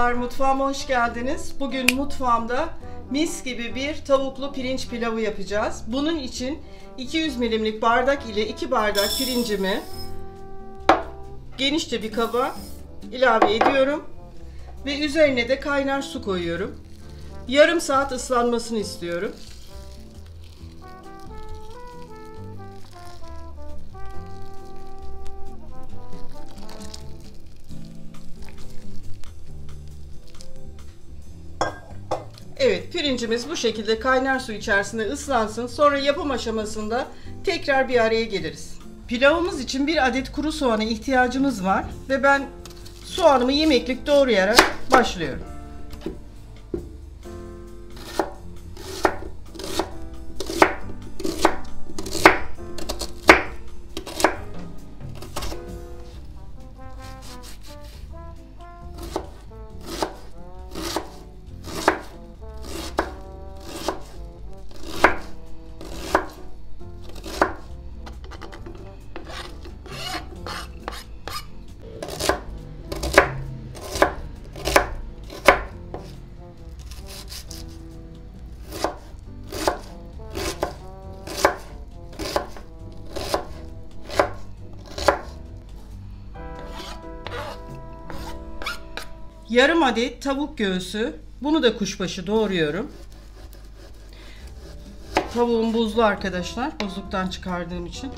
Merhabalar, mutfağıma hoş geldiniz. Bugün mutfağımda mis gibi bir tavuklu pirinç pilavı yapacağız. Bunun için 200 milimlik bardak ile 2 bardak pirincimi genişçe bir kaba ilave ediyorum. Ve üzerine de kaynar su koyuyorum. Yarım saat ıslanmasını istiyorum. Evet, pirincimiz bu şekilde kaynar su içerisinde ıslansın. Sonra yapım aşamasında tekrar bir araya geliriz. Pilavımız için bir adet kuru soğana ihtiyacımız var ve ben soğanımı yemeklik doğrayarak başlıyorum. Yarım adet tavuk göğsü. Bunu da kuşbaşı doğruyorum. Tavuğum buzlu arkadaşlar. Buzluktan çıkardığım için.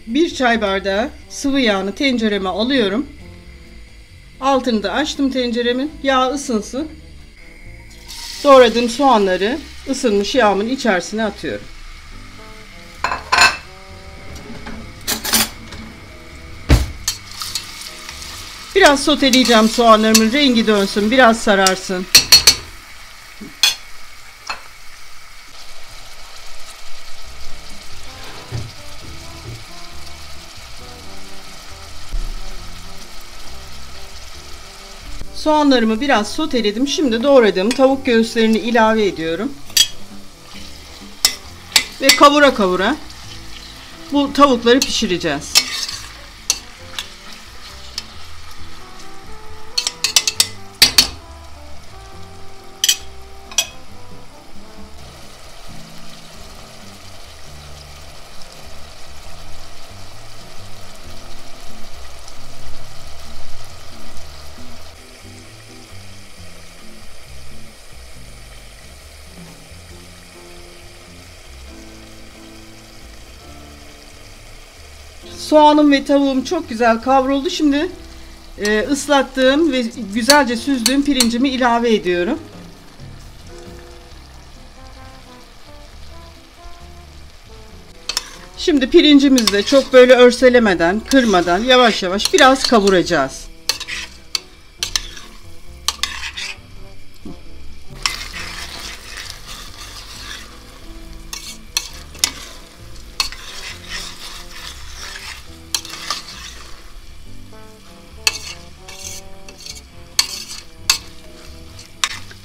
Bir çay bardağı sıvı yağını tencereme alıyorum. Altını da açtım tenceremin. Yağ ısınsın. Doğradığım soğanları ısınmış yağımın içerisine atıyorum. Biraz soteleyeceğim, soğanlarımın rengi dönsün, biraz sararsın. Soğanlarımı biraz soteledim. Şimdi doğradığım tavuk göğüslerini ilave ediyorum. Ve kavura kavura bu tavukları pişireceğiz. Soğanım ve tavuğum çok güzel kavruldu. Şimdi ıslattığım ve güzelce süzdüğüm pirincimi ilave ediyorum. Şimdi pirincimizi de çok böyle örselemeden, kırmadan yavaş yavaş biraz kavuracağız.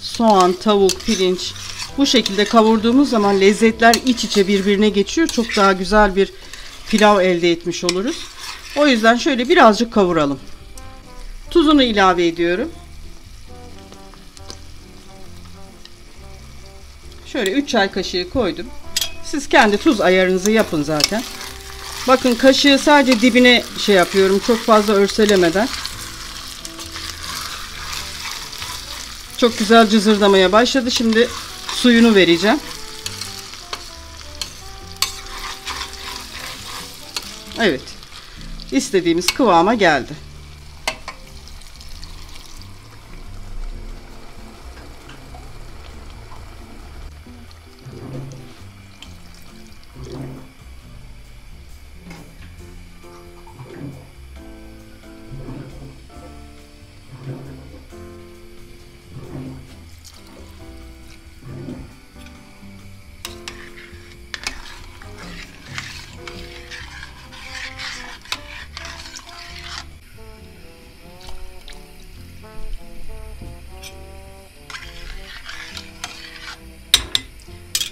Soğan, tavuk, pirinç bu şekilde kavurduğumuz zaman lezzetler iç içe birbirine geçiyor. Çok daha güzel bir pilav elde etmiş oluruz. O yüzden şöyle birazcık kavuralım. Tuzunu ilave ediyorum. Şöyle 3 çay kaşığı koydum. Siz kendi tuz ayarınızı yapın zaten. Bakın kaşığı sadece dibine şey yapıyorum. Çok fazla örselemeden. Çok güzel cızırdamaya başladı. Şimdi suyunu vereceğim. Evet. İstediğimiz kıvama geldi.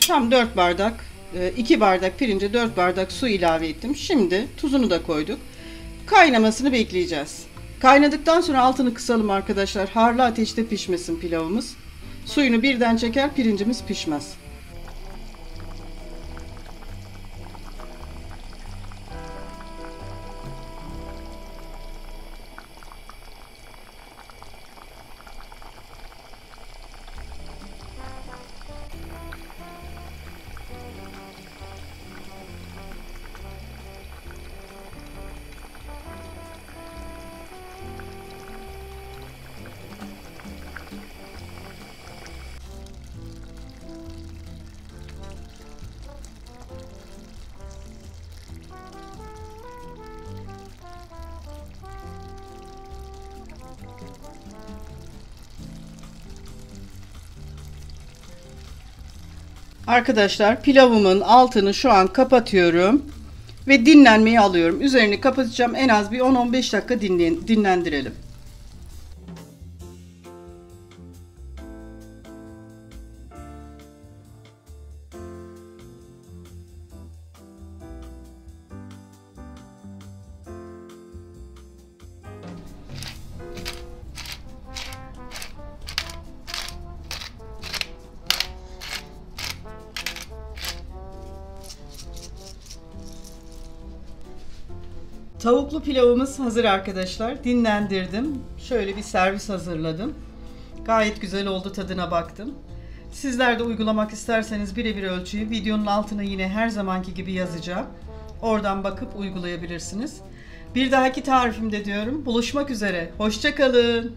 Tam 4 bardak, 2 bardak pirince 4 bardak su ilave ettim. Şimdi tuzunu da koyduk. Kaynamasını bekleyeceğiz. Kaynadıktan sonra altını kısalım arkadaşlar. Harlı ateşte pişmesin pilavımız. Suyunu birden çeker, pirincimiz pişmez. Arkadaşlar pilavımın altını şu an kapatıyorum ve dinlenmeye alıyorum. Üzerini kapatacağım, en az bir 10-15 dakika dinlendirelim. Tavuklu pilavımız hazır arkadaşlar. Dinlendirdim. Şöyle bir servis hazırladım. Gayet güzel oldu, tadına baktım. Sizler de uygulamak isterseniz birebir ölçüyü videonun altına yine her zamanki gibi yazacağım. Oradan bakıp uygulayabilirsiniz. Bir dahaki tarifimde diyorum. Buluşmak üzere. Hoşça kalın.